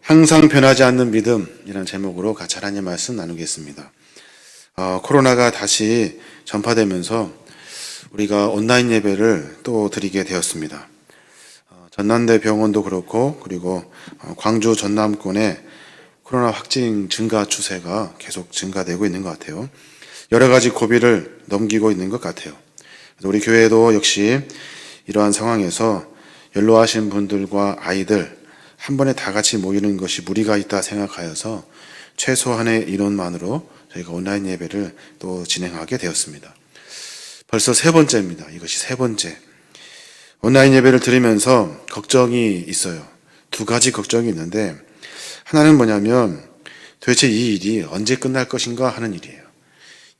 항상 변하지 않는 믿음이라는 제목으로 같이 하나님 말씀 나누겠습니다. 코로나가 다시 전파되면서 우리가 온라인 예배를 또 드리게 되었습니다. 전남대 병원도 그렇고 그리고 광주 전남권의 코로나 확진 증가 추세가 계속 증가되고 있는 것 같아요. 여러 가지 고비를 넘기고 있는 것 같아요. 우리 교회도 역시 이러한 상황에서 연로하신 분들과 아이들 한 번에 다 같이 모이는 것이 무리가 있다 생각하여서 최소한의 인원만으로 저희가 온라인 예배를 또 진행하게 되었습니다. 벌써 세 번째입니다. 이것이 세 번째. 온라인 예배를 드리면서 걱정이 있어요. 두 가지 걱정이 있는데, 하나는 뭐냐면 도대체 이 일이 언제 끝날 것인가 하는 일이에요.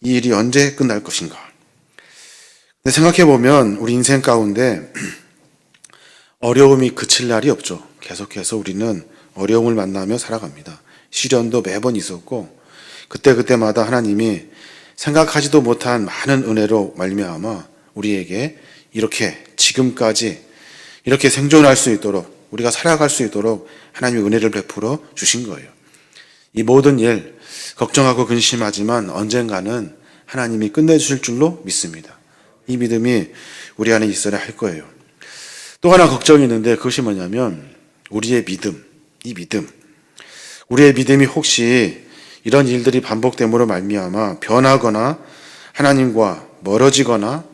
이 일이 언제 끝날 것인가. 근데 생각해보면 우리 인생 가운데 어려움이 그칠 날이 없죠. 계속해서 우리는 어려움을 만나며 살아갑니다. 시련도 매번 있었고 그때마다 하나님이 생각하지도 못한 많은 은혜로 말미암아 우리에게 이렇게 지금까지 이렇게 생존할 수 있도록, 우리가 살아갈 수 있도록 하나님의 은혜를 베풀어 주신 거예요. 이 모든 일 걱정하고 근심하지만 언젠가는 하나님이 끝내주실 줄로 믿습니다. 이 믿음이 우리 안에 있어야 할 거예요. 또 하나 걱정이 있는데 그것이 뭐냐면 우리의 믿음, 이 믿음. 우리의 믿음이 혹시 이런 일들이 반복됨으로 말미암아 변하거나 하나님과 멀어지거나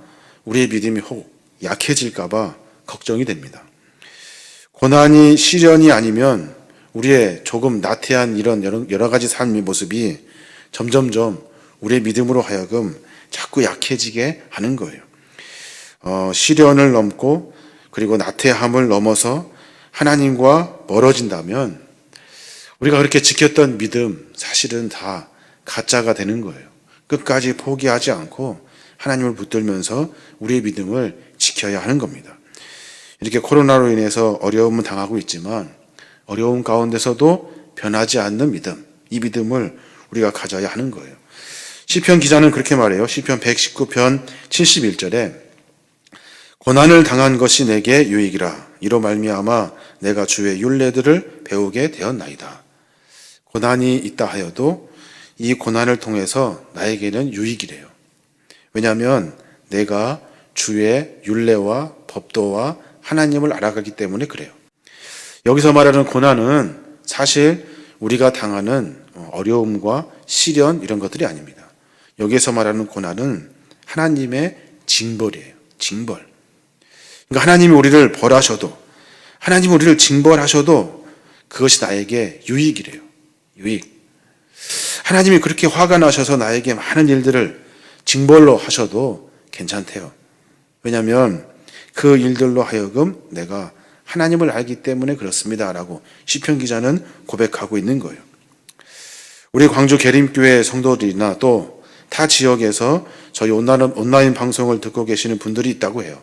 우리의 믿음이 혹 약해질까 봐 걱정이 됩니다. 고난이 시련이 아니면 우리의 조금 나태한 이런 여러 가지 삶의 모습이 점점점 우리의 믿음으로 하여금 자꾸 약해지게 하는 거예요. 시련을 넘고 그리고 나태함을 넘어서 하나님과 멀어진다면 우리가 그렇게 지켰던 믿음 사실은 다 가짜가 되는 거예요. 끝까지 포기하지 않고 하나님을 붙들면서 우리의 믿음을 지켜야 하는 겁니다. 이렇게 코로나로 인해서 어려움은 당하고 있지만 어려움 가운데서도 변하지 않는 믿음, 이 믿음을 우리가 가져야 하는 거예요. 시편 기자는 그렇게 말해요. 시편 119편 71절에 고난을 당한 것이 내게 유익이라. 이로 말미암아 내가 주의 율례들을 배우게 되었나이다. 고난이 있다 하여도 이 고난을 통해서 나에게는 유익이래요. 왜냐하면 내가 주의 율례와 법도와 하나님을 알아가기 때문에 그래요. 여기서 말하는 고난은 사실 우리가 당하는 어려움과 시련 이런 것들이 아닙니다. 여기서 말하는 고난은 하나님의 징벌이에요. 징벌. 그러니까 하나님이 우리를 벌하셔도, 하나님이 우리를 징벌하셔도 그것이 나에게 유익이래요. 유익. 하나님이 그렇게 화가 나셔서 나에게 많은 일들을 징벌로 하셔도 괜찮대요. 왜냐하면 그 일들로 하여금 내가 하나님을 알기 때문에 그렇습니다 라고 시편 기자는 고백하고 있는 거예요. 우리 광주 계림교회 성도들이나 또 타 지역에서 저희 온라인 방송을 듣고 계시는 분들이 있다고 해요.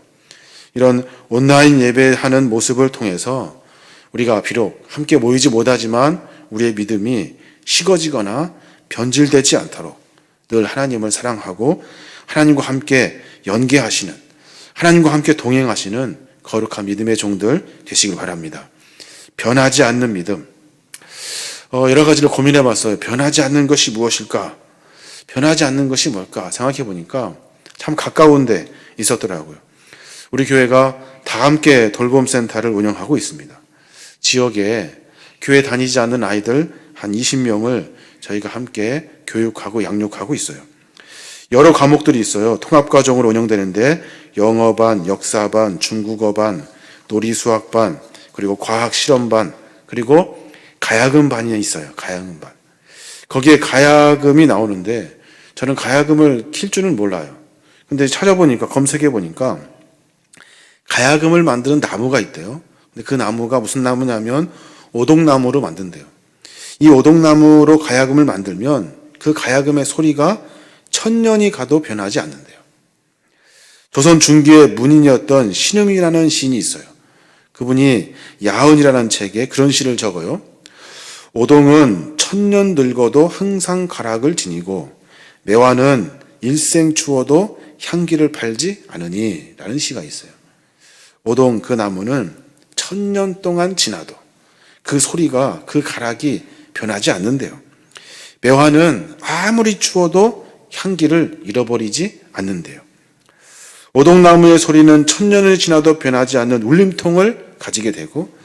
이런 온라인 예배하는 모습을 통해서 우리가 비록 함께 모이지 못하지만 우리의 믿음이 식어지거나 변질되지 않도록 늘 하나님을 사랑하고 하나님과 함께 연계하시는, 하나님과 함께 동행하시는 거룩한 믿음의 종들 되시길 바랍니다. 변하지 않는 믿음. 여러 가지를 고민해 봤어요. 변하지 않는 것이 무엇일까? 변하지 않는 것이 뭘까? 생각해 보니까 참 가까운 데 있었더라고요. 우리 교회가 다 함께 돌봄센터를 운영하고 있습니다. 지역에 교회 다니지 않는 아이들 한 20명을 저희가 함께 교육하고 양육하고 있어요. 여러 과목들이 있어요. 통합과정으로 운영되는데 영어반, 역사반, 중국어반, 놀이수학반, 그리고 과학실험반, 그리고 가야금반이 있어요. 가야금반. 거기에 가야금이 나오는데 저는 가야금을 킬 줄은 몰라요. 근데 찾아보니까, 검색해보니까 가야금을 만드는 나무가 있대요. 근데 그 나무가 무슨 나무냐면 오동나무로 만든대요. 이 오동나무로 가야금을 만들면 그 가야금의 소리가 1000년이 가도 변하지 않는데요. 조선 중기의 문인이었던 신흥이라는 시인이 있어요. 그분이 야언이라는 책에 그런 시를 적어요. 오동은 1000년 늙어도 항상 가락을 지니고 매화는 일생 추워도 향기를 팔지 않으니 라는 시가 있어요. 오동 그 나무는 1000년 동안 지나도 그 소리가, 그 가락이 변하지 않는데요. 매화는 아무리 추워도 향기를 잃어버리지 않는데요. 오동나무의 소리는 천년을 지나도 변하지 않는 울림통을 가지게 되고,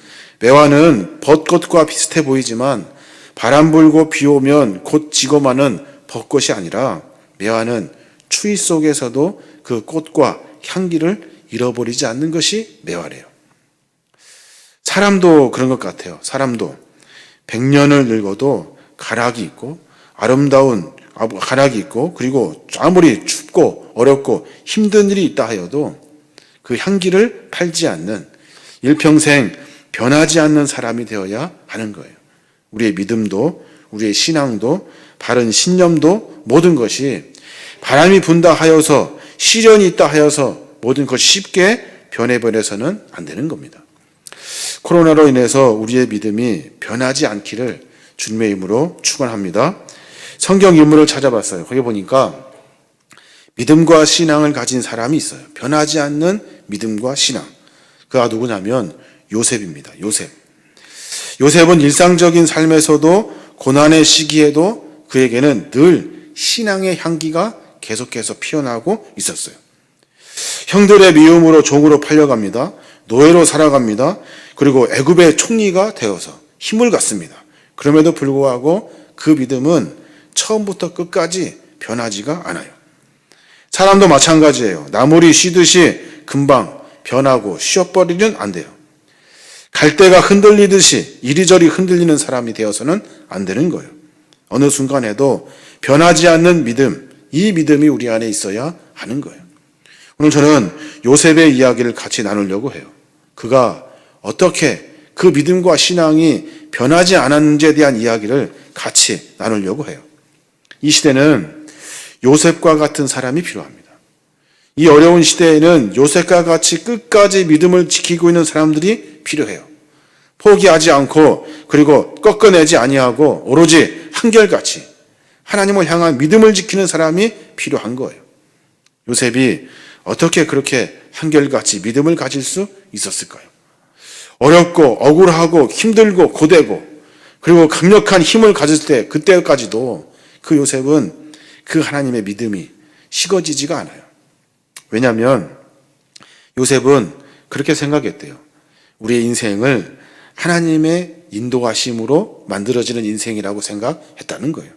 매화는 벚꽃과 비슷해 보이지만 바람 불고 비 오면 곧 지고 마는 벚꽃이 아니라 매화는 추위 속에서도 그 꽃과 향기를 잃어버리지 않는 것이 매화래요. 사람도 그런 것 같아요. 사람도 100년을 늙어도 가락이 있고, 아름다운 가락이 있고, 그리고 아무리 춥고 어렵고 힘든 일이 있다 하여도 그 향기를 팔지 않는, 일평생 변하지 않는 사람이 되어야 하는 거예요. 우리의 믿음도, 우리의 신앙도, 바른 신념도, 모든 것이 바람이 분다 하여서, 시련이 있다 하여서 모든 것이 쉽게 변해버려서는 안 되는 겁니다. 코로나로 인해서 우리의 믿음이 변하지 않기를 주님의 이름으로 축원합니다. 성경 인물을 찾아봤어요. 거기 보니까 믿음과 신앙을 가진 사람이 있어요. 변하지 않는 믿음과 신앙. 그가 누구냐면 요셉입니다. 요셉은 일상적인 삶에서도 고난의 시기에도 그에게는 늘 신앙의 향기가 계속해서 피어나고 있었어요. 형들의 미움으로 종으로 팔려갑니다. 노예로 살아갑니다. 그리고 애굽의 총리가 되어서 힘을 갖습니다. 그럼에도 불구하고 그 믿음은 처음부터 끝까지 변하지가 않아요. 사람도 마찬가지예요. 나물이 쉬듯이 금방 변하고 쉬어버리면 안 돼요. 갈대가 흔들리듯이 이리저리 흔들리는 사람이 되어서는 안 되는 거예요. 어느 순간에도 변하지 않는 믿음, 이 믿음이 우리 안에 있어야 하는 거예요. 오늘 저는 요셉의 이야기를 같이 나누려고 해요. 그가 어떻게 그 믿음과 신앙이 변하지 않았는지에 대한 이야기를 같이 나누려고 해요. 이 시대는 요셉과 같은 사람이 필요합니다. 이 어려운 시대에는 요셉과 같이 끝까지 믿음을 지키고 있는 사람들이 필요해요. 포기하지 않고, 그리고 꺾어내지 아니하고 오로지 한결같이 하나님을 향한 믿음을 지키는 사람이 필요한 거예요. 요셉이 어떻게 그렇게 한결같이 믿음을 가질 수 있었을까요? 어렵고 억울하고 힘들고 고되고, 그리고 강력한 힘을 가질 때, 그때까지도 그 요셉은 그 하나님의 믿음이 식어지지가 않아요. 왜냐하면 요셉은 그렇게 생각했대요. 우리의 인생을 하나님의 인도하심으로 만들어지는 인생이라고 생각했다는 거예요.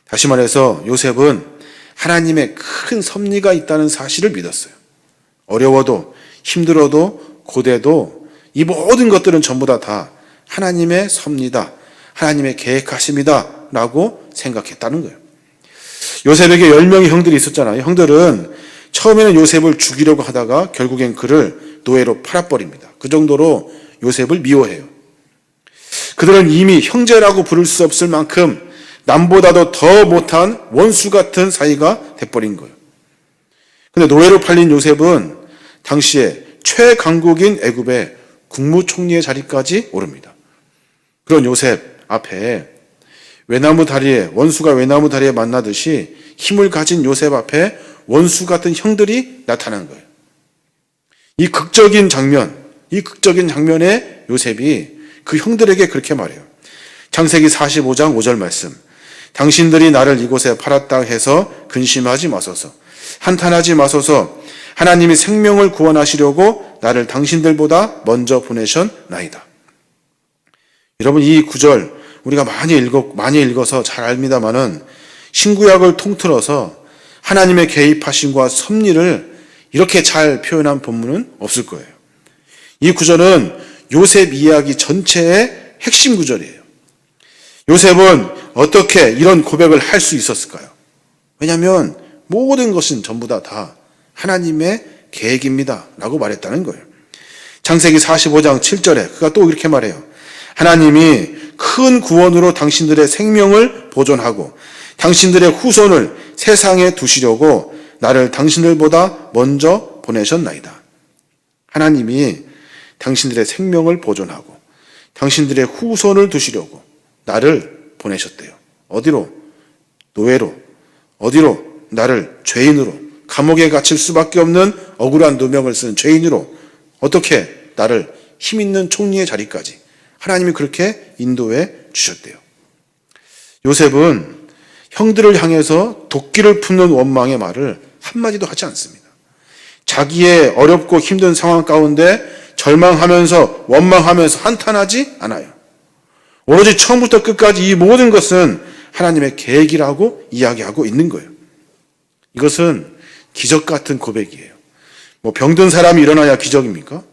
다시 말해서 요셉은 하나님의 큰 섭리가 있다는 사실을 믿었어요. 어려워도 힘들어도 고대도 이 모든 것들은 전부 다 하나님의 섭리다, 하나님의 계획하심이다 라고 생각했다는 거예요. 요셉에게 10명의 형들이 있었잖아요. 형들은 처음에는 요셉을 죽이려고 하다가 결국엔 그를 노예로 팔아버립니다. 그 정도로 요셉을 미워해요. 그들은 이미 형제라고 부를 수 없을 만큼 남보다도 더 못한 원수 같은 사이가 돼버린 거예요. 근데 노예로 팔린 요셉은 당시에 최강국인 애굽의 국무총리의 자리까지 오릅니다. 그런 요셉 앞에 원수가 외나무 다리에 만나듯이 힘을 가진 요셉 앞에 원수 같은 형들이 나타난 거예요. 이 극적인 장면에 요셉이 그 형들에게 그렇게 말해요. 창세기 45장 5절 말씀. 당신들이 나를 이곳에 팔았다 해서 근심하지 마소서. 한탄하지 마소서. 하나님이 생명을 구원하시려고 나를 당신들보다 먼저 보내셨나이다. 여러분, 이 구절 우리가 많이 읽어서 잘 압니다만은 신구약을 통틀어서 하나님의 개입하심과 섭리를 이렇게 잘 표현한 본문은 없을 거예요. 이 구절은 요셉 이야기 전체의 핵심 구절이에요. 요셉은 어떻게 이런 고백을 할 수 있었을까요? 왜냐하면 모든 것은 전부 다 하나님의 계획입니다 라고 말했다는 거예요. 창세기 45장 7절에 그가 또 이렇게 말해요. 하나님이 큰 구원으로 당신들의 생명을 보존하고 당신들의 후손을 세상에 두시려고 나를 당신들보다 먼저 보내셨나이다. 하나님이 당신들의 생명을 보존하고 당신들의 후손을 두시려고 나를 보내셨대요. 어디로? 노예로. 어디로? 나를 죄인으로, 감옥에 갇힐 수밖에 없는 억울한 누명을 쓴 죄인으로, 어떻게 나를 힘있는 총리의 자리까지, 하나님이 그렇게 인도해 주셨대요. 요셉은 형들을 향해서 도끼를 품는 원망의 말을 한마디도 하지 않습니다. 자기의 어렵고 힘든 상황 가운데 절망하면서 원망하면서 한탄하지 않아요. 오로지 처음부터 끝까지 이 모든 것은 하나님의 계획이라고 이야기하고 있는 거예요. 이것은 기적 같은 고백이에요. 병든 사람이 일어나야 기적입니까?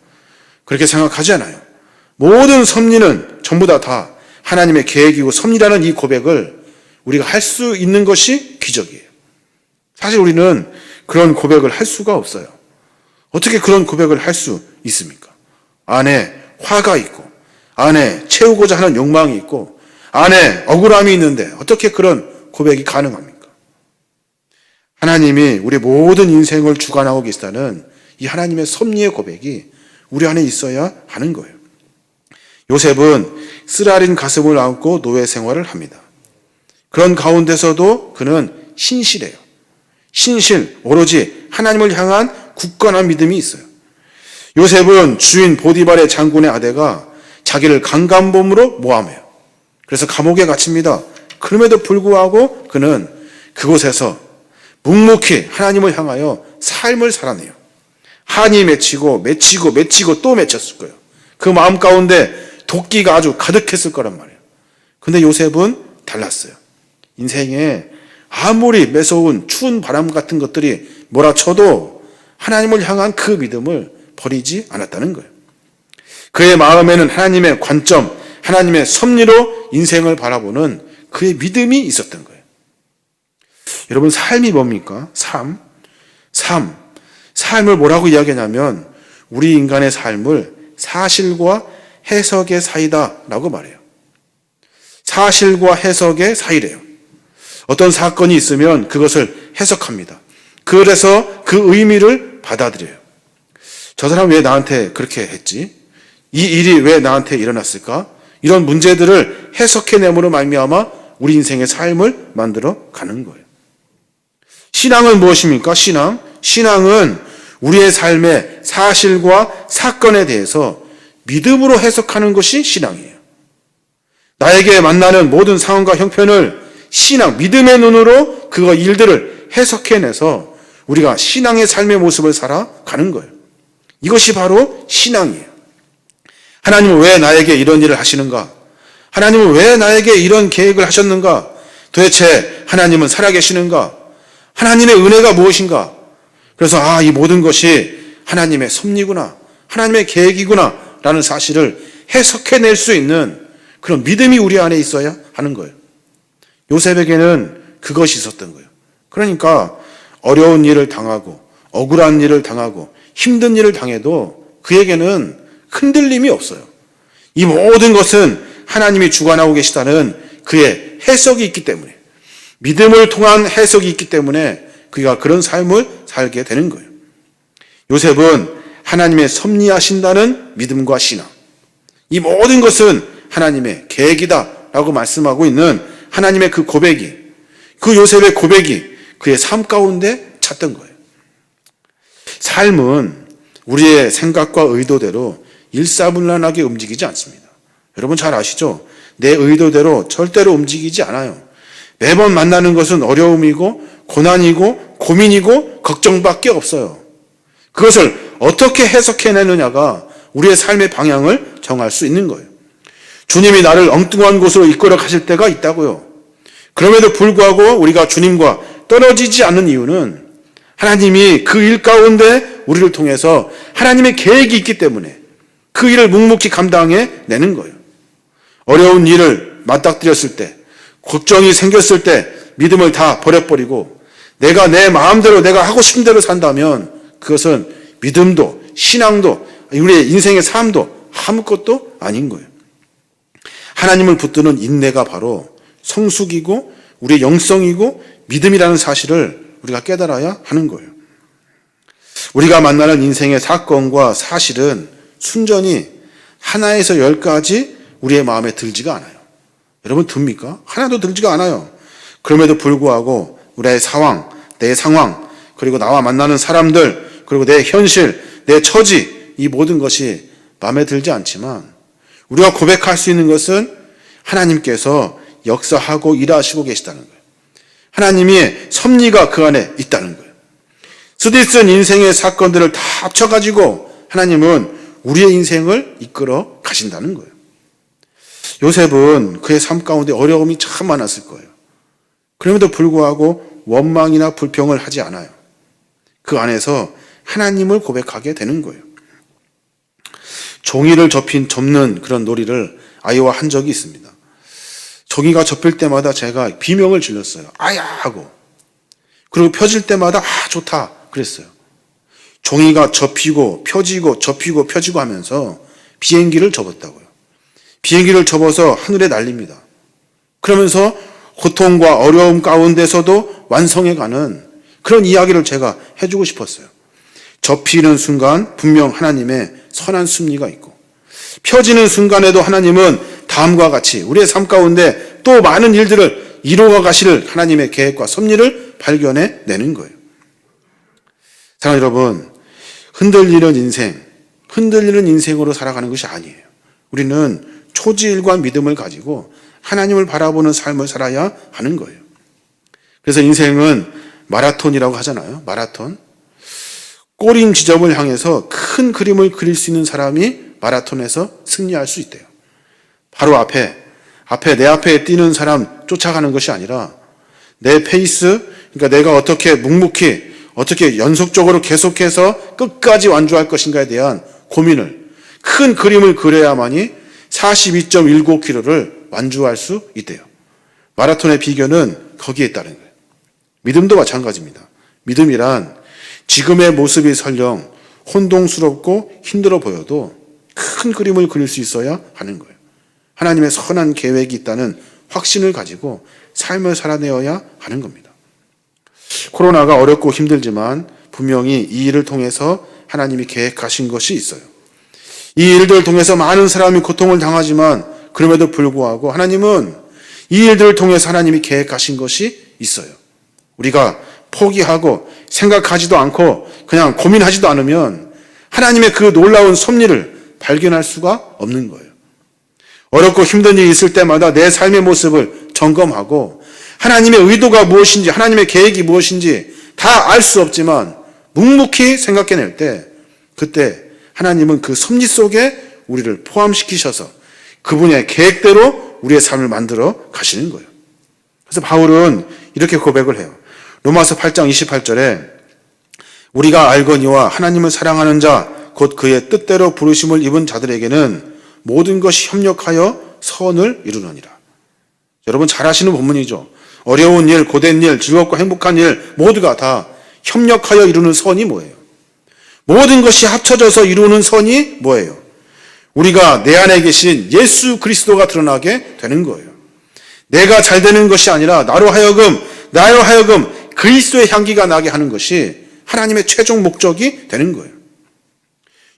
그렇게 생각하지 않아요. 모든 섭리는 전부 다 하나님의 계획이고 섭리라는 이 고백을 우리가 할 수 있는 것이 기적이에요. 사실 우리는 그런 고백을 할 수가 없어요. 어떻게 그런 고백을 할 수 있습니까? 안에 화가 있고, 안에 채우고자 하는 욕망이 있고, 안에 억울함이 있는데 어떻게 그런 고백이 가능합니까? 하나님이 우리 모든 인생을 주관하고 계시다는 이 하나님의 섭리의 고백이 우리 안에 있어야 하는 거예요. 요셉은 쓰라린 가슴을 안고 노예 생활을 합니다. 그런 가운데서도 그는 신실해요. 신실, 오로지 하나님을 향한 굳건한 믿음이 있어요. 요셉은 주인 보디발의 장군의 아내가 자기를 강간범으로 모함해요. 그래서 감옥에 gat습니다. 그럼에도 불구하고 그는 그곳에서 묵묵히 하나님을 향하여 삶을 살아내요. 한이 맺히고 또 맺혔을 거예요. 그 마음 가운데 도끼가 아주 가득했을 거란 말이에요. 근데 요셉은 달랐어요. 인생에 아무리 매서운 추운 바람 같은 것들이 몰아쳐도 하나님을 향한 그 믿음을 버리지 않았다는 거예요. 그의 마음에는 하나님의 관점, 하나님의 섭리로 인생을 바라보는 그의 믿음이 있었던 거예요. 여러분, 삶이 뭡니까? 삶을 뭐라고 이야기하냐면 우리 인간의 삶을 사실과 해석의 사이다라고 말해요. 사실과 해석의 사이래요. 어떤 사건이 있으면 그것을 해석합니다. 그래서 그 의미를 받아들여요. 저 사람 왜 나한테 그렇게 했지? 이 일이 왜 나한테 일어났을까? 이런 문제들을 해석해냄으로 말미암아 우리 인생의 삶을 만들어 가는 거예요. 신앙은 무엇입니까? 신앙은 우리의 삶의 사실과 사건에 대해서 믿음으로 해석하는 것이 신앙이에요. 나에게 만나는 모든 상황과 형편을 믿음의 눈으로 그 일들을 해석해내서 우리가 신앙의 삶의 모습을 살아가는 거예요. 이것이 바로 신앙이에요. 하나님은 왜 나에게 이런 일을 하시는가? 하나님은 왜 나에게 이런 계획을 하셨는가? 도대체 하나님은 살아계시는가? 하나님의 은혜가 무엇인가? 그래서 이 모든 것이 하나님의 섭리구나, 하나님의 계획이구나 라는 사실을 해석해낼 수 있는 그런 믿음이 우리 안에 있어야 하는 거예요. 요셉에게는 그것이 있었던 거예요. 그러니까 어려운 일을 당하고 억울한 일을 당하고 힘든 일을 당해도 그에게는 흔들림이 없어요. 이 모든 것은 하나님이 주관하고 계시다는 그의 해석이 있기 때문에, 믿음을 통한 해석이 있기 때문에 그가 그런 삶을 살게 되는 거예요. 요셉은 하나님의 섭리하신다는 믿음과 신앙, 이 모든 것은 하나님의 계획이다라고 말씀하고 있는 하나님의 그 고백이, 그 요셉의 고백이 그의 삶 가운데 찼던 거예요. 삶은 우리의 생각과 의도대로 일사불란하게 움직이지 않습니다. 여러분 잘 아시죠? 내 의도대로 절대로 움직이지 않아요. 매번 만나는 것은 어려움이고 고난이고 고민이고 걱정밖에 없어요. 그것을 어떻게 해석해내느냐가 우리의 삶의 방향을 정할 수 있는 거예요. 주님이 나를 엉뚱한 곳으로 이끌어 가실 때가 있다고요. 그럼에도 불구하고 우리가 주님과 떨어지지 않는 이유는 하나님이 그 일 가운데 우리를 통해서 하나님의 계획이 있기 때문에 그 일을 묵묵히 감당해 내는 거예요. 어려운 일을 맞닥뜨렸을 때, 걱정이 생겼을 때 믿음을 다 버려버리고 내가 내 마음대로 내가 하고 싶은 대로 산다면 그것은 믿음도 신앙도 우리의 인생의 삶도 아무것도 아닌 거예요. 하나님을 붙드는 인내가 바로 성숙이고 우리의 영성이고 믿음이라는 사실을 우리가 깨달아야 하는 거예요. 우리가 만나는 인생의 사건과 사실은 순전히 하나에서 10가지 우리의 마음에 들지가 않아요. 여러분 듭니까? 하나도 들지가 않아요. 그럼에도 불구하고 우리의 상황, 내 상황, 그리고 나와 만나는 사람들, 그리고 내 현실, 내 처지, 이 모든 것이 마음에 들지 않지만 우리가 고백할 수 있는 것은 하나님께서 역사하고 일하시고 계시다는 거예요. 하나님의 섭리가 그 안에 있다는 거예요. 쓰디쓴 인생의 사건들을 다 합쳐가지고 하나님은 우리의 인생을 이끌어 가신다는 거예요. 요셉은 그의 삶 가운데 어려움이 참 많았을 거예요. 그럼에도 불구하고 원망이나 불평을 하지 않아요. 그 안에서 하나님을 고백하게 되는 거예요. 종이를 접는 그런 놀이를 아이와 한 적이 있습니다. 종이가 접힐 때마다 제가 비명을 질렀어요. 아야 하고. 그리고 펴질 때마다 좋다 그랬어요. 종이가 접히고 펴지고 접히고 펴지고 하면서 비행기를 접었다고요. 비행기를 접어서 하늘에 날립니다. 그러면서 고통과 어려움 가운데서도 완성해가는 그런 이야기를 제가 해주고 싶었어요. 접히는 순간 분명 하나님의 선한 섭리가 있고, 펴지는 순간에도 하나님은 다음과 같이 우리의 삶 가운데 또 많은 일들을 이루어 가실 하나님의 계획과 섭리를 발견해 내는 거예요. 사랑하는 여러분, 흔들리는 인생으로 살아가는 것이 아니에요. 우리는 초지일관 믿음을 가지고 하나님을 바라보는 삶을 살아야 하는 거예요. 그래서 인생은 마라톤이라고 하잖아요. 마라톤. 꼬린 지점을 향해서 큰 그림을 그릴 수 있는 사람이 마라톤에서 승리할 수 있대요. 바로 내 앞에 뛰는 사람 쫓아가는 것이 아니라 내 페이스, 그러니까 내가 어떻게 묵묵히, 어떻게 연속적으로 계속해서 끝까지 완주할 것인가에 대한 고민을, 큰 그림을 그려야만이 42.19km를 완주할 수 있대요. 마라톤의 비결은 거기에 있다는 거예요. 믿음도 마찬가지입니다. 믿음이란 지금의 모습이 설령 혼동스럽고 힘들어 보여도 큰 그림을 그릴 수 있어야 하는 거예요. 하나님의 선한 계획이 있다는 확신을 가지고 삶을 살아내어야 하는 겁니다. 코로나가 어렵고 힘들지만 분명히 이 일을 통해서 하나님이 계획하신 것이 있어요. 이 일들을 통해서 많은 사람이 고통을 당하지만 그럼에도 불구하고 하나님은 이 일들을 통해서 하나님이 계획하신 것이 있어요. 우리가 포기하고 생각하지도 않고 그냥 고민하지도 않으면 하나님의 그 놀라운 섭리를 발견할 수가 없는 거예요. 어렵고 힘든 일이 있을 때마다 내 삶의 모습을 점검하고 하나님의 의도가 무엇인지, 하나님의 계획이 무엇인지 다 알 수 없지만 묵묵히 생각해낼 때, 그때 하나님은 그 섭리 속에 우리를 포함시키셔서 그분의 계획대로 우리의 삶을 만들어 가시는 거예요. 그래서 바울은 이렇게 고백을 해요. 로마서 8장 28절에 우리가 알거니와 하나님을 사랑하는 자 곧 그의 뜻대로 부르심을 입은 자들에게는 모든 것이 협력하여 선을 이루느니라. 여러분 잘 아시는 본문이죠. 어려운 일, 고된 일, 즐겁고 행복한 일 모두가 다 협력하여 이루는 선이 뭐예요? 모든 것이 합쳐져서 이루는 선이 뭐예요? 우리가 내 안에 계신 예수 그리스도가 드러나게 되는 거예요. 내가 잘 되는 것이 아니라 나로 하여금 그리스도의 향기가 나게 하는 것이 하나님의 최종 목적이 되는 거예요.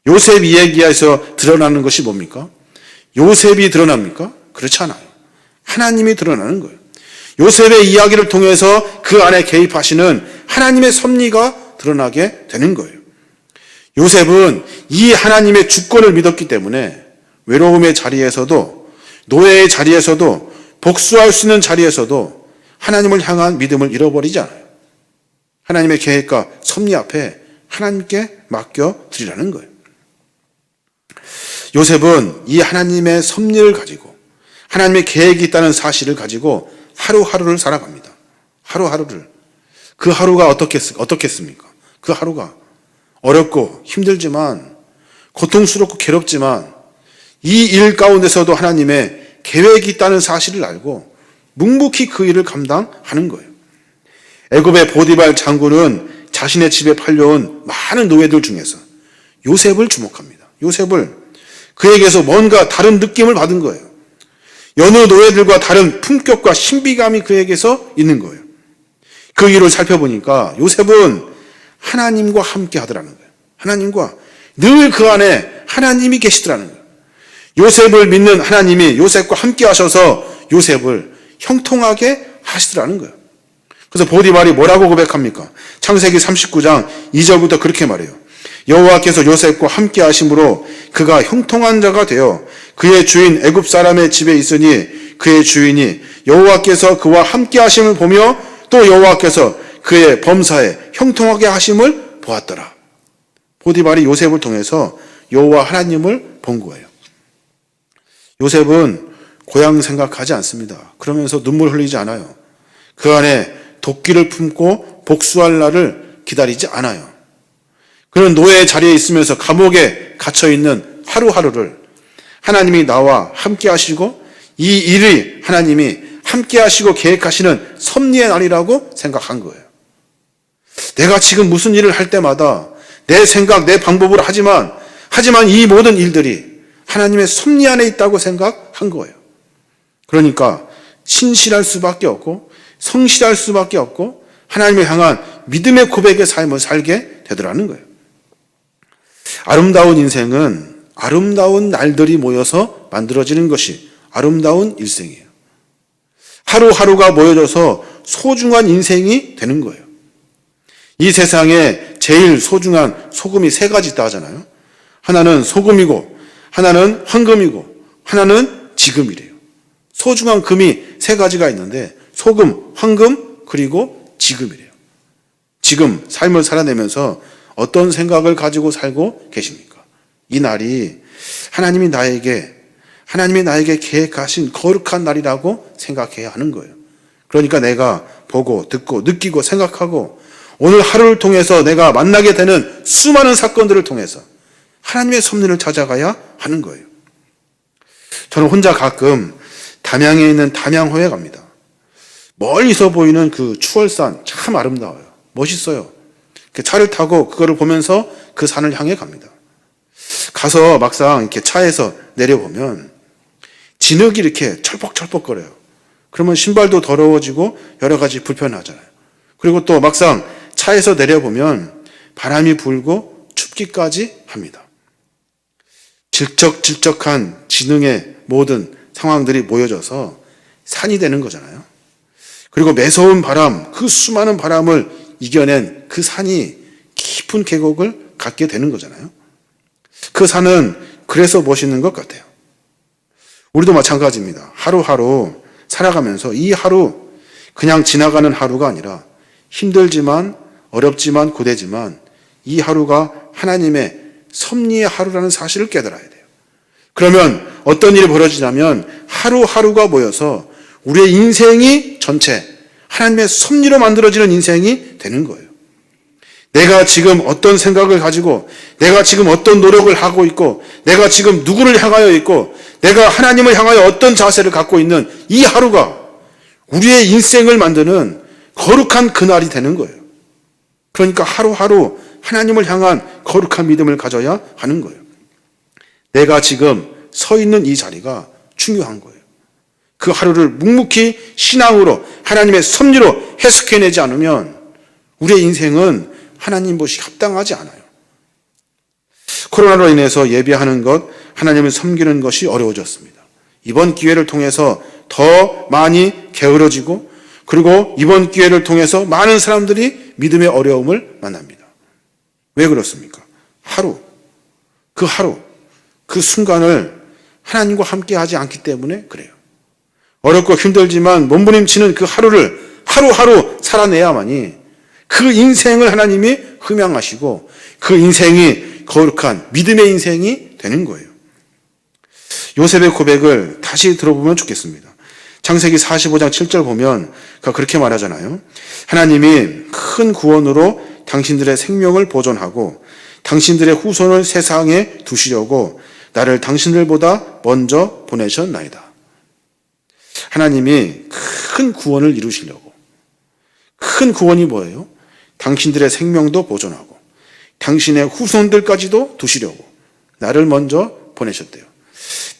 요셉 이야기에서 드러나는 것이 뭡니까? 요셉이 드러납니까? 그렇지 않아요. 하나님이 드러나는 거예요. 요셉의 이야기를 통해서 그 안에 개입하시는 하나님의 섭리가 드러나게 되는 거예요. 요셉은 이 하나님의 주권을 믿었기 때문에 외로움의 자리에서도, 노예의 자리에서도, 복수할 수 있는 자리에서도 하나님을 향한 믿음을 잃어버리지 않아요. 하나님의 계획과 섭리 앞에 하나님께 맡겨드리라는 거예요. 요셉은 이 하나님의 섭리를 가지고 하나님의 계획이 있다는 사실을 가지고 하루하루를 살아갑니다. 하루하루를. 그 하루가 어떻겠습니까? 그 하루가 어렵고 힘들지만, 고통스럽고 괴롭지만 이 일 가운데서도 하나님의 계획이 있다는 사실을 알고 묵묵히 그 일을 감당하는 거예요. 애굽의 보디발 장군은 자신의 집에 팔려온 많은 노예들 중에서 요셉을 주목합니다. 요셉을, 그에게서 뭔가 다른 느낌을 받은 거예요. 여느 노예들과 다른 품격과 신비감이 그에게서 있는 거예요. 그 일을 살펴보니까 요셉은 하나님과 함께 하더라는 거예요. 하나님과 늘 그 안에 하나님이 계시더라는 거예요. 요셉을 믿는 하나님이 요셉과 함께 하셔서 요셉을 형통하게 하시더라는 거예요. 그래서 보디발이 뭐라고 고백합니까? 창세기 39장 2절부터 그렇게 말해요. 여호와께서 요셉과 함께 하심으로 그가 형통한 자가 되어 그의 주인 애굽 사람의 집에 있으니 그의 주인이 여호와께서 그와 함께 하심을 보며 또 여호와께서 그의 범사에 형통하게 하심을 보았더라. 보디발이 요셉을 통해서 여호와 하나님을 본 거예요. 요셉은 고향 생각하지 않습니다. 그러면서 눈물 흘리지 않아요. 그 안에 도끼를 품고 복수할 날을 기다리지 않아요. 그는 노예의 자리에 있으면서 감옥에 갇혀있는 하루하루를 하나님이 나와 함께 하시고 이 일이 하나님이 함께 하시고 계획하시는 섭리의 날이라고 생각한 거예요. 내가 지금 무슨 일을 할 때마다 내 생각, 내 방법으로 하지만 이 모든 일들이 하나님의 섭리 안에 있다고 생각한 거예요. 그러니까 신실할 수밖에 없고 성실할 수밖에 없고 하나님을 향한 믿음의 고백의 삶을 살게 되더라는 거예요. 아름다운 인생은 아름다운 날들이 모여서 만들어지는 것이 아름다운 일생이에요. 하루하루가 모여져서 소중한 인생이 되는 거예요. 이 세상에 제일 소중한 소금이 세 가지 있다 하잖아요. 하나는 소금이고 하나는 황금이고 하나는 지금이래요. 소중한 금이 세 가지가 있는데 소금, 황금, 그리고 지금이래요. 지금 삶을 살아내면서 어떤 생각을 가지고 살고 계십니까? 이 날이 하나님이 나에게 계획하신 거룩한 날이라고 생각해야 하는 거예요. 그러니까 내가 보고 듣고 느끼고 생각하고 오늘 하루를 통해서 내가 만나게 되는 수많은 사건들을 통해서 하나님의 섭리를 찾아가야 하는 거예요. 저는 혼자 가끔 담양에 있는 담양호에 갑니다. 멀리서 보이는 그 추월산 참 아름다워요. 멋있어요. 차를 타고 그거를 보면서 그 산을 향해 갑니다. 가서 막상 이렇게 차에서 내려보면 진흙이 이렇게 철퍽철퍽거려요. 그러면 신발도 더러워지고 여러 가지 불편하잖아요. 그리고 또 막상 차에서 내려보면 바람이 불고 춥기까지 합니다. 질적질적한 지능의 모든 상황들이 모여져서 산이 되는 거잖아요. 그리고 매서운 바람, 그 수많은 바람을 이겨낸 그 산이 깊은 계곡을 갖게 되는 거잖아요. 그 산은 그래서 멋있는 것 같아요. 우리도 마찬가지입니다. 하루하루 살아가면서 이 하루 그냥 지나가는 하루가 아니라 힘들지만 어렵지만 고되지만 이 하루가 하나님의 섭리의 하루라는 사실을 깨달아야 돼요. 그러면 어떤 일이 벌어지냐면 하루하루가 모여서 우리의 인생이 전체 하나님의 섭리로 만들어지는 인생이 되는 거예요. 내가 지금 어떤 생각을 가지고 내가 지금 어떤 노력을 하고 있고 내가 지금 누구를 향하여 있고 내가 하나님을 향하여 어떤 자세를 갖고 있는 이 하루가 우리의 인생을 만드는 거룩한 그날이 되는 거예요. 그러니까 하루하루 하나님을 향한 거룩한 믿음을 가져야 하는 거예요. 내가 지금 서 있는 이 자리가 중요한 거예요. 그 하루를 묵묵히 신앙으로 하나님의 섭리로 해석해내지 않으면 우리의 인생은 하나님 보시 합당하지 않아요. 코로나로 인해서 예배하는 것, 하나님을 섬기는 것이 어려워졌습니다. 이번 기회를 통해서 더 많이 게으러지고 그리고 이번 기회를 통해서 많은 사람들이 믿음의 어려움을 만납니다. 왜 그렇습니까? 하루, 그 순간을 하나님과 함께 하지 않기 때문에 그래요. 어렵고 힘들지만 몸부림치는 그 하루를 하루하루 살아내야만이 그 인생을 하나님이 흠양하시고 그 인생이 거룩한 믿음의 인생이 되는 거예요. 요셉의 고백을 다시 들어보면 좋겠습니다. 창세기 45장 7절 보면 그렇게 말하잖아요. 하나님이 큰 구원으로 당신들의 생명을 보존하고 당신들의 후손을 세상에 두시려고 나를 당신들보다 먼저 보내셨나이다. 하나님이 큰 구원을 이루시려고. 큰 구원이 뭐예요? 당신들의 생명도 보존하고 당신의 후손들까지도 두시려고 나를 먼저 보내셨대요.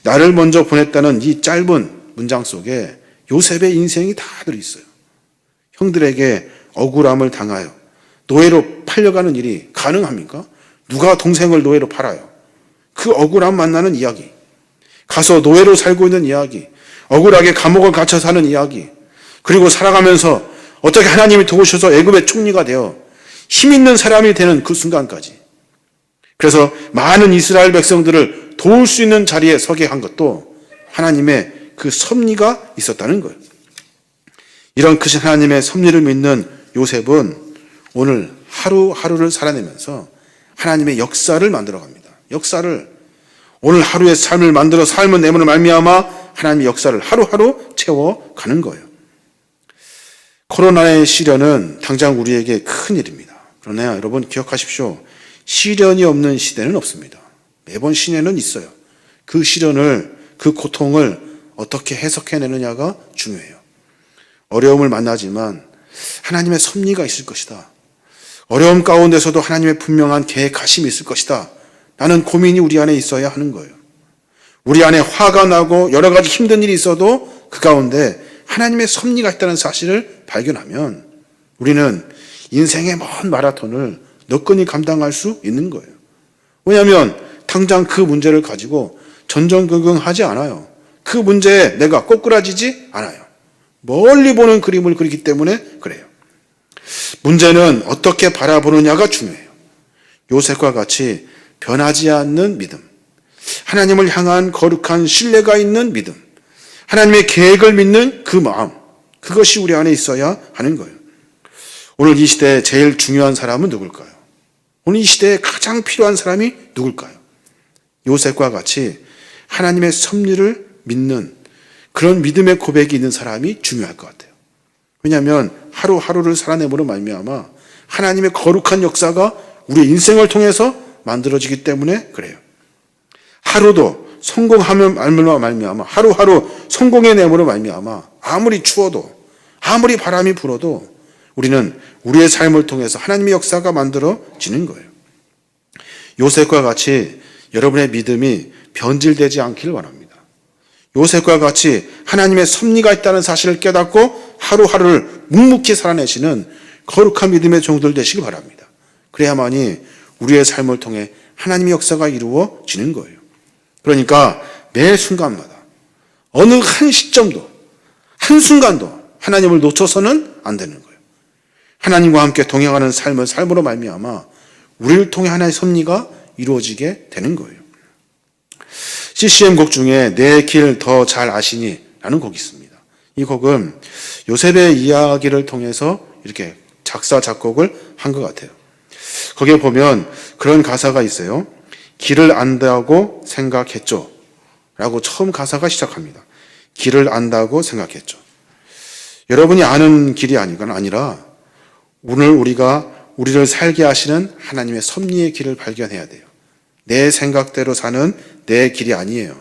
나를 먼저 보냈다는 이 짧은 문장 속에 요셉의 인생이 다 들어있어요. 형들에게 억울함을 당하여 노예로 팔려가는 일이 가능합니까? 누가 동생을 노예로 팔아요? 그 억울함 만나는 이야기, 가서 노예로 살고 있는 이야기, 억울하게 감옥을 갇혀 사는 이야기, 그리고 살아가면서 어떻게 하나님이 도우셔서 애굽의 총리가 되어 힘 있는 사람이 되는 그 순간까지. 그래서 많은 이스라엘 백성들을 도울 수 있는 자리에 서게 한 것도 하나님의 그 섭리가 있었다는 거예요. 이런 크신 하나님의 섭리를 믿는 요셉은 오늘 하루하루를 살아내면서 하나님의 역사를 만들어갑니다. 역사를 오늘 하루의 삶을 만들어 삶을 내므로 말미암아 하나님의 역사를 하루하루 채워가는 거예요. 코로나의 시련은 당장 우리에게 큰 일입니다. 그러나 여러분 기억하십시오. 시련이 없는 시대는 없습니다. 매번 시련은 있어요. 그 시련을, 그 고통을 어떻게 해석해내느냐가 중요해요. 어려움을 만나지만 하나님의 섭리가 있을 것이다. 어려움 가운데서도 하나님의 분명한 계획하심이 있을 것이다. 라는 고민이 우리 안에 있어야 하는 거예요. 우리 안에 화가 나고 여러 가지 힘든 일이 있어도 그 가운데 하나님의 섭리가 있다는 사실을 발견하면 우리는 인생의 먼 마라톤을 너끈히 감당할 수 있는 거예요. 왜냐하면 당장 그 문제를 가지고 전전긍긍하지 않아요. 그 문제에 내가 꼬꾸라지지 않아요. 멀리 보는 그림을 그리기 때문에 그래요. 문제는 어떻게 바라보느냐가 중요해요. 요셉과 같이 변하지 않는 믿음, 하나님을 향한 거룩한 신뢰가 있는 믿음, 하나님의 계획을 믿는 그 마음, 그것이 우리 안에 있어야 하는 거예요. 오늘 이 시대에 제일 중요한 사람은 누굴까요? 오늘 이 시대에 가장 필요한 사람이 누굴까요? 요셉과 같이 하나님의 섭리를 믿는 그런 믿음의 고백이 있는 사람이 중요할 것 같아요. 왜냐하면 하루하루를 살아내므로 말미암아 하나님의 거룩한 역사가 우리의 인생을 통해서 만들어지기 때문에 그래요. 하루도 성공하면 말미암아 하루하루 성공의 내므로 말미암아 아무리 추워도 아무리 바람이 불어도 우리는 우리의 삶을 통해서 하나님의 역사가 만들어지는 거예요. 요셉과 같이 여러분의 믿음이 변질되지 않기를 바랍니다. 요셉과 같이 하나님의 섭리가 있다는 사실을 깨닫고 하루하루를 묵묵히 살아내시는 거룩한 믿음의 종들 되시기 바랍니다. 그래야만이 우리의 삶을 통해 하나님의 역사가 이루어지는 거예요. 그러니까 매 순간마다 어느 한 시점도 한순간도 하나님을 놓쳐서는 안 되는 거예요. 하나님과 함께 동행하는 삶을 삶으로 말미암아 우리를 통해 하나님의 섭리가 이루어지게 되는 거예요. CCM 곡 중에 내 길 더 잘 아시니 라는 곡이 있습니다. 이 곡은 요셉의 이야기를 통해서 이렇게 작사 작곡을 한 것 같아요. 거기에 보면 그런 가사가 있어요. 길을 안다고 생각했죠 라고 처음 가사가 시작합니다. 길을 안다고 생각했죠. 여러분이 아는 길이 아니라 오늘 우리를 살게 하시는 하나님의 섭리의 길을 발견해야 돼요. 내 생각대로 사는 내 길이 아니에요.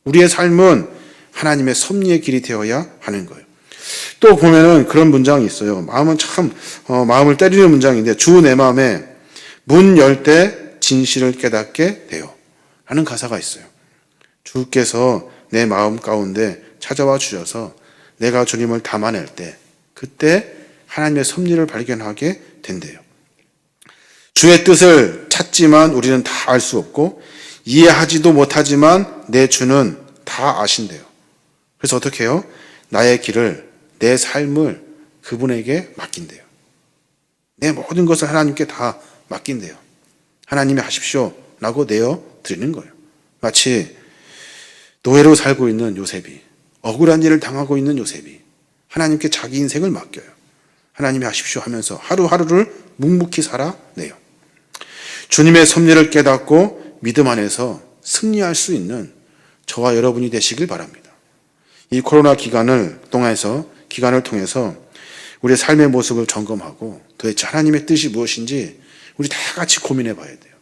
우리의 삶은 하나님의 섭리의 길이 되어야 하는 거예요. 또 보면은 그런 문장이 있어요. 마음은 참 마음을 때리는 문장인데 주 내 마음에 문 열 때 진실을 깨닫게 돼요 하는 가사가 있어요. 주께서 내 마음 가운데 찾아와 주셔서 내가 주님을 담아낼 때 그때 하나님의 섭리를 발견하게 된대요. 주의 뜻을 찾지만 우리는 다 알 수 없고 이해하지도 못하지만 내 주는 다 아신대요. 그래서 어떻게 해요? 나의 길을, 내 삶을 그분에게 맡긴대요. 내 모든 것을 하나님께 다 맡긴대요. 하나님이 하십시오 라고 내어 드리는 거예요. 마치 노예로 살고 있는 요셉이, 억울한 일을 당하고 있는 요셉이 하나님께 자기 인생을 맡겨요. 하나님이 하십시오 하면서 하루하루를 묵묵히 살아내요. 주님의 섭리를 깨닫고 믿음 안에서 승리할 수 있는 저와 여러분이 되시길 바랍니다. 이 코로나 기간을 통해서 우리의 삶의 모습을 점검하고 도대체 하나님의 뜻이 무엇인지 우리 다 같이 고민해 봐야 돼요.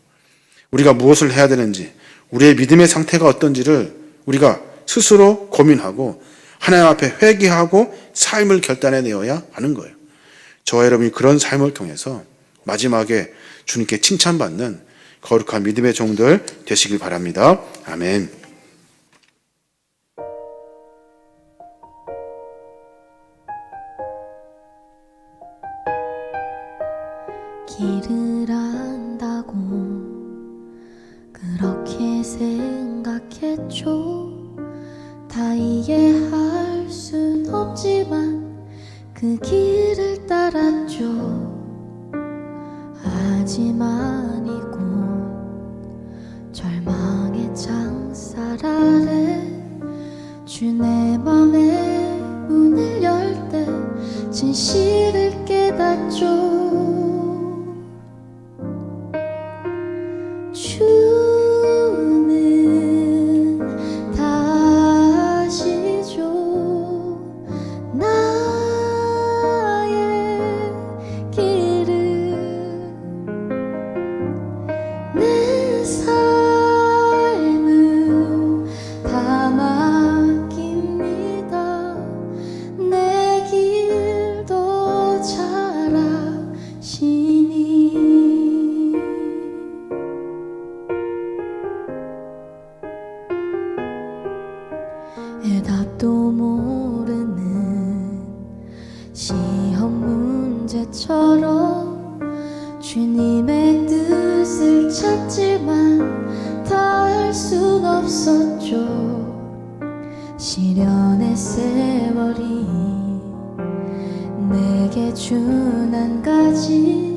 우리가 무엇을 해야 되는지, 우리의 믿음의 상태가 어떤지를 우리가 스스로 고민하고 하나님 앞에 회개하고 삶을 결단해 내어야 하는 거예요. 저와 여러분이 그런 삶을 통해서 마지막에 주님께 칭찬받는 거룩한 믿음의 종들 되시길 바랍니다. 아멘. 길을 안다고 그렇게 생각했죠. 다 이해할 순 없지만 그 길을 따랐죠. 하지만 이곳 절망에 차 진실을 깨닫죠. 주는 다시죠 나의 길을. 내 삶을 다 맡깁니다. 내 길도 잘 아시니. 해답도 모르는 시험 문제처럼 주님의 뜻을 찾지만 다 할 순 없었죠. 시련의 세월이 내게 준 한 가지